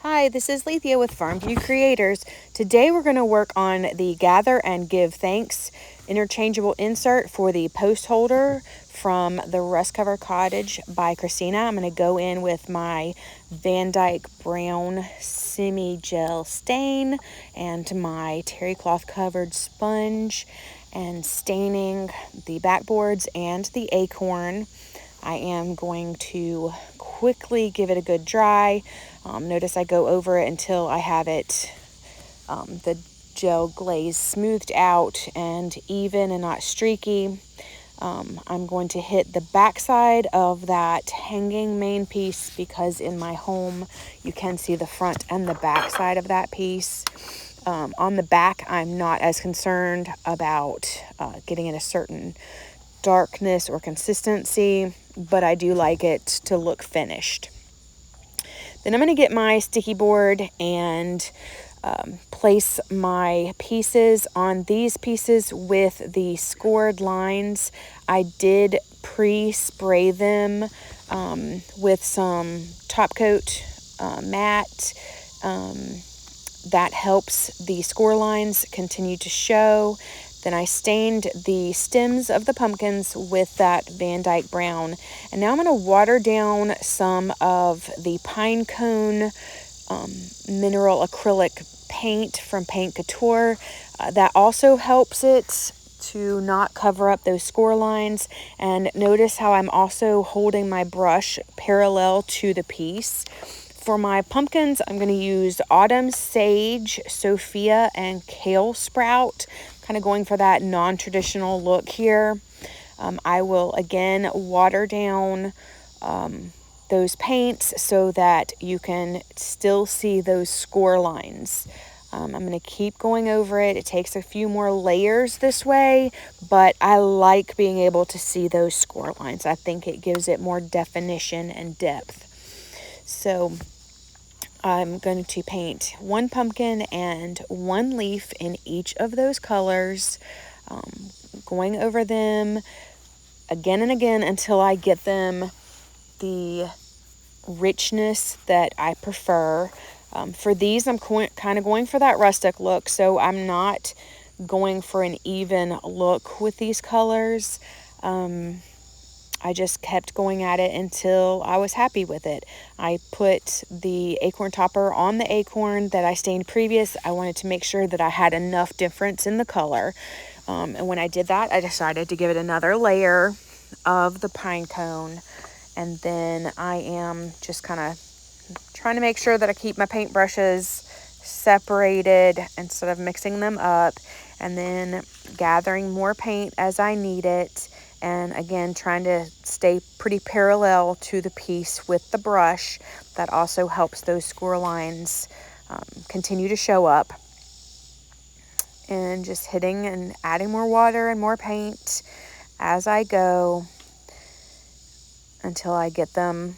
Hi, this is Lethea with Farmview Creators. Today we're going to work on the Gather and Give Thanks interchangeable insert for the post holder from the Rust Covered Cottage by Christina. I'm going to go in with my Van Dyke brown semi-gel stain and my terry cloth covered sponge and staining the backboards and the acorn. I am going to quickly give it a good dry. Notice I go over it until I have it, the gel glaze smoothed out and even and not streaky. I'm going to hit the back side of that hanging main piece because in my home you can see the front and the back side of that piece. On the back, I'm not as concerned about getting in a certain darkness or consistency, but I do like it to look finished. Then I'm going to get my sticky board and place my pieces on these pieces with the scored lines. I did pre-spray them with some Topcoat matte. That helps the score lines continue to show. Then I stained the stems of the pumpkins with that Van Dyke brown. And now I'm going to water down some of the Pinecone mineral acrylic paint from Couture. That also helps it to not cover up those score lines. And notice how I'm also holding my brush parallel to the piece. For my pumpkins, I'm going to use Autumn Sage, Sophia, and Kale Sprout. Kind of going for that non-traditional look here. I will again water down those paints so that you can still see those score lines. I'm going to keep going over it. It takes a few more layers this way, but I like being able to see those score lines. I think it gives it more definition and depth. So I'm going to paint one pumpkin and one leaf in each of those colors, going over them again and again until I get them the richness that I prefer. For these, I'm kind of going for that rustic look, so I'm not going for an even look with these colors. I just kept going at it until I was happy with it. I put the acorn topper on the acorn that I stained previous. I wanted to make sure that I had enough difference in the color. And when I did that, I decided to give it another layer of the pine cone. And then I am just kind of trying to make sure that I keep my paintbrushes separated instead of mixing them up. And then gathering more paint as I need it. And again, trying to stay pretty parallel to the piece with the brush. That also helps those score lines continue to show up. And just hitting and adding more water and more paint as I go until I get them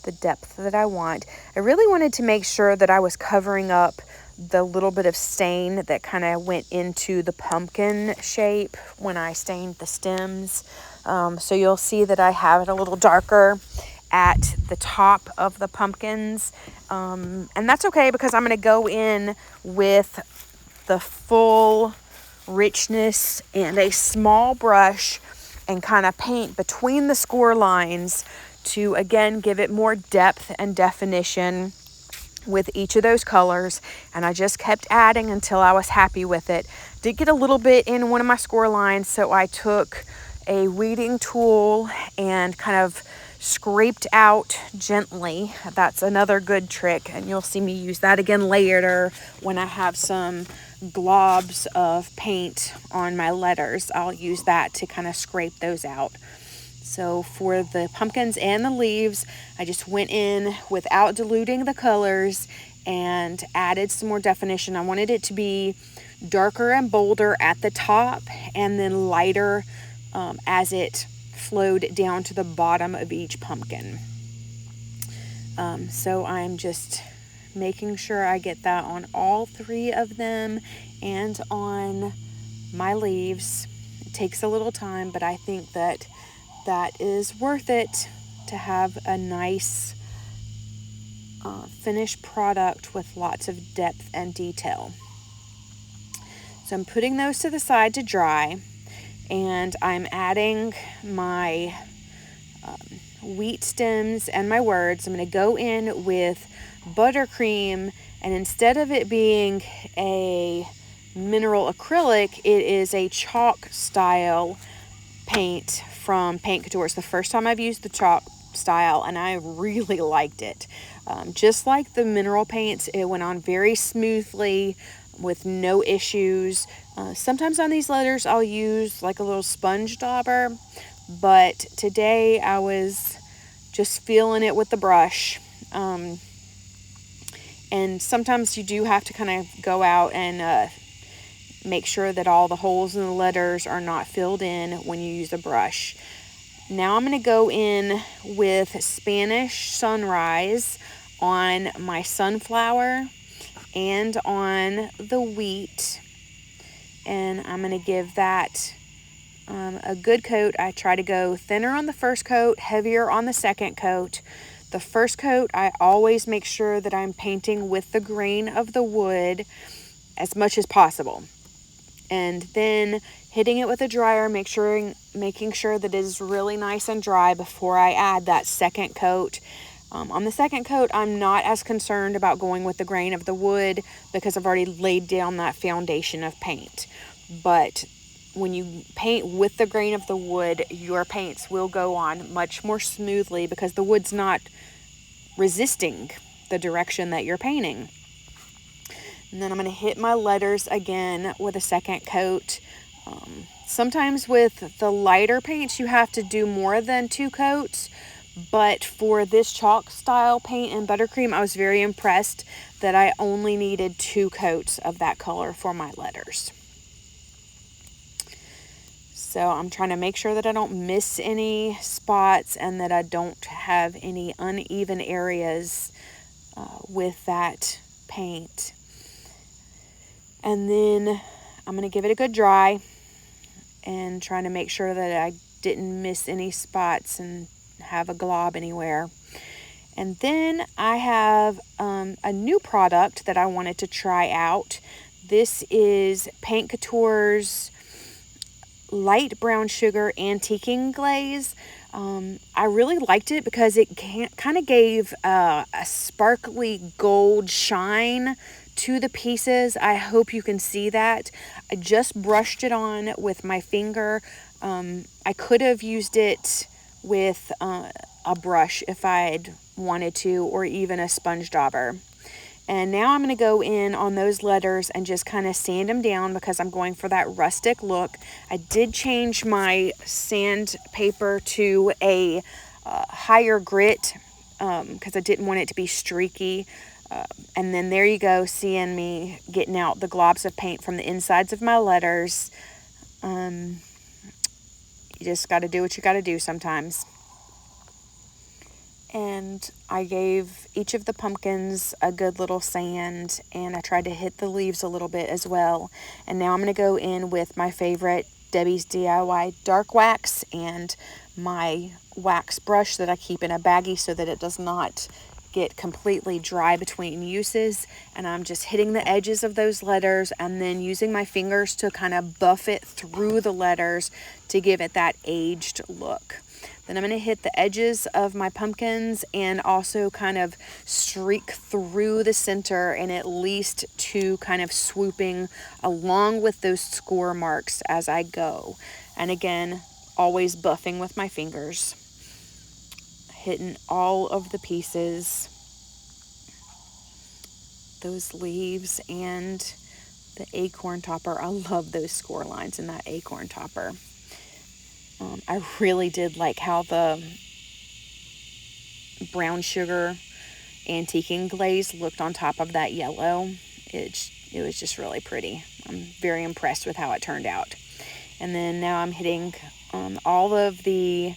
the depth that I want. I really wanted to make sure that I was covering up the little bit of stain that kind of went into the pumpkin shape when I stained the stems. So you'll see that I have it a little darker at the top of the pumpkins. And that's okay because I'm going to go in with the full richness and a small brush and kind of paint between the score lines to again give it more depth and definition with each of those colors. And I just kept adding until I was happy with it. Did get a little bit in one of my score lines, so I took a weeding tool and kind of scraped out gently. That's another good trick, and you'll see me use that again later when I have some globs of paint on my letters. I'll use that to kind of scrape those out. So for the pumpkins and the leaves, I just went in without diluting the colors and added some more definition. I wanted it to be darker and bolder at the top and then lighter as it flowed down to the bottom of each pumpkin. So I'm just making sure I get that on all three of them and on my leaves. It takes a little time, but I think that is worth it to have a nice finished product with lots of depth and detail. So I'm putting those to the side to dry, and I'm adding my wheat stems and my words. I'm going to go in with Buttercream, and instead of it being a mineral acrylic, it is a chalk style paint from Couture. It's the first time I've used the chalk style, and I really liked it. Just like the mineral paints, it went on very smoothly with no issues. Sometimes on these letters I'll use like a little sponge dauber, but today I was just feeling it with the brush. And sometimes you do have to kind of go out and make sure that all the holes in the letters are not filled in when you use a brush. Now I'm going to go in with Spanish Sunrise on my sunflower and on the wheat, and I'm going to give that a good coat. I try to go thinner on the first coat, heavier on the second coat. The first coat, I always make sure that I'm painting with the grain of the wood as much as possible. And then hitting it with a dryer, making sure that it is really nice and dry before I add that second coat. On the second coat, I'm not as concerned about going with the grain of the wood because I've already laid down that foundation of paint. But when you paint with the grain of the wood, your paints will go on much more smoothly because the wood's not resisting the direction that you're painting. And then I'm going to hit my letters again with a second coat. Sometimes with the lighter paints, you have to do more than 2 coats. But for this chalk style paint and Buttercream, I was very impressed that I only needed 2 coats of that color for my letters. So I'm trying to make sure that I don't miss any spots and that I don't have any uneven areas with that paint. And then I'm going to give it a good dry and trying to make sure that I didn't miss any spots and have a glob anywhere. And then I have a new product that I wanted to try out. This is Couture's light brown sugar antiquing glaze. I really liked it because it kind of gave a sparkly gold shine to the pieces. I hope you can see that. I just brushed it on with my finger. I could have used it with a brush if I'd wanted to, or even a sponge dauber. And now I'm going to go in on those letters and just kind of sand them down because I'm going for that rustic look. I did change my sandpaper to a higher grit because I didn't want it to be streaky. And then there you go, seeing me getting out the globs of paint from the insides of my letters. You just got to do what you got to do sometimes. And I gave each of the pumpkins a good little sand, and I tried to hit the leaves a little bit as well. And now I'm going to go in with my favorite Debbie's DIY dark wax and my wax brush that I keep in a baggie so that it does not get completely dry between uses. And I'm just hitting the edges of those letters and then using my fingers to kind of buff it through the letters to give it that aged look. Then I'm going to hit the edges of my pumpkins and also kind of streak through the center in at least 2 kind of swooping along with those score marks as I go. And again, always buffing with my fingers, hitting all of the pieces, those leaves and the acorn topper. I love those score lines in that acorn topper. I really did like how the brown sugar antiquing glaze looked on top of that yellow. It was just really pretty. I'm very impressed with how it turned out. And then now I'm hitting all of the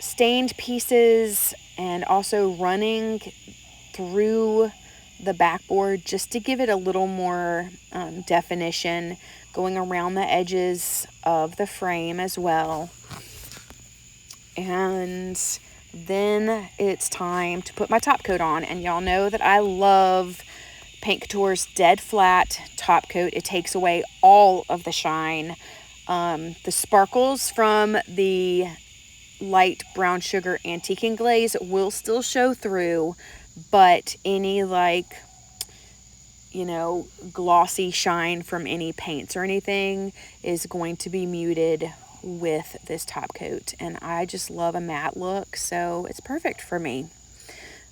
stained pieces and also running through the backboard just to give it a little more definition, going around the edges of the frame as well. And Then it's time to put my top coat on, and y'all know that I love Paint Couture's Dead Flat top coat. It takes away all of the shine. The sparkles from the light brown sugar antiquing glaze will still show through, but any like, you know, glossy shine from any paints or anything is going to be muted with this top coat. And I just love a matte look, so it's perfect for me.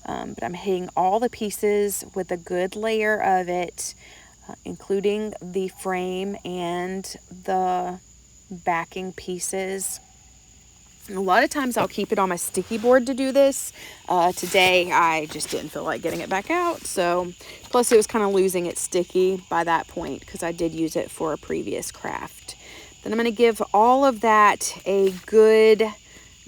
But I'm hitting all the pieces with a good layer of it, including the frame and the backing pieces. A lot of times I'll keep it on my sticky board to do this. Today I just didn't feel like getting it back out. So, plus it was kind of losing its sticky by that point because I did use it for a previous craft. Then I'm going to give all of that a good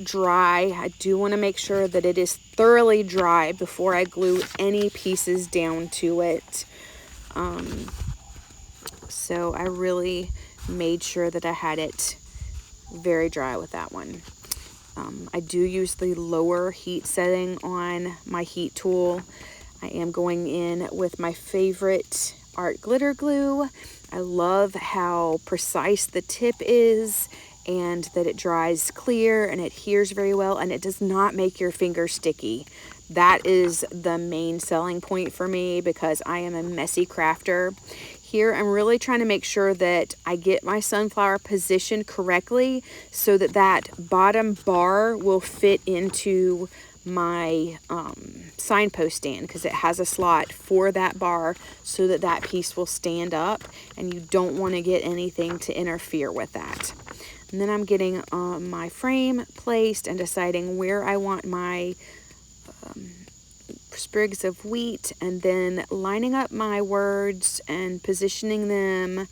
dry. I do want to make sure that it is thoroughly dry before I glue any pieces down to it. So I really made sure that I had it very dry with that one. I do use the lower heat setting on my heat tool. I am going in with my favorite art glitter glue. I love how precise the tip is and that it dries clear and adheres very well, and it does not make your finger sticky. That is the main selling point for me because I am a messy crafter. Here I'm really trying to make sure that I get my sunflower positioned correctly so that that bottom bar will fit into my signpost stand, because it has a slot for that bar so that that piece will stand up, and you don't want to get anything to interfere with that. And then I'm getting my frame placed and deciding where I want my sprigs of wheat, and then lining up my words and positioning them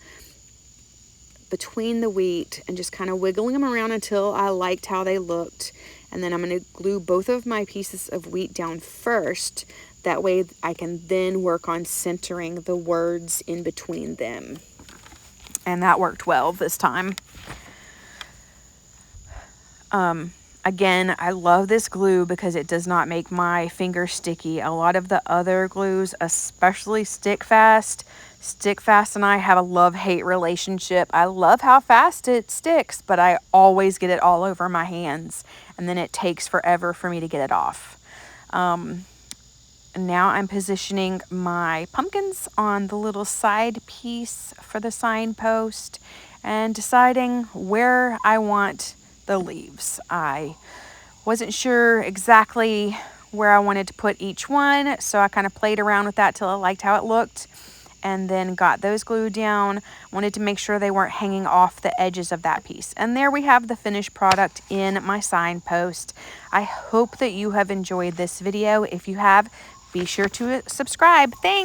between the wheat and just kind of wiggling them around until I liked how they looked. And then I'm going to glue both of my pieces of wheat down first. That way I can then work on centering the words in between them. And that worked well this time. Again, I love this glue because it does not make my finger sticky. A lot of the other glues, especially Stick Fast and I have a love-hate relationship. I love how fast it sticks, but I always get it all over my hands, and then it takes forever for me to get it off. Now I'm positioning my pumpkins on the little side piece for the signpost and deciding where I want the leaves. I wasn't sure exactly where I wanted to put each one, so I kind of played around with that till I liked how it looked, and then got those glued down. Wanted to make sure they weren't hanging off the edges of that piece. And there we have the finished product in my signpost. I hope that you have enjoyed this video. If you have, be sure to subscribe. Thanks.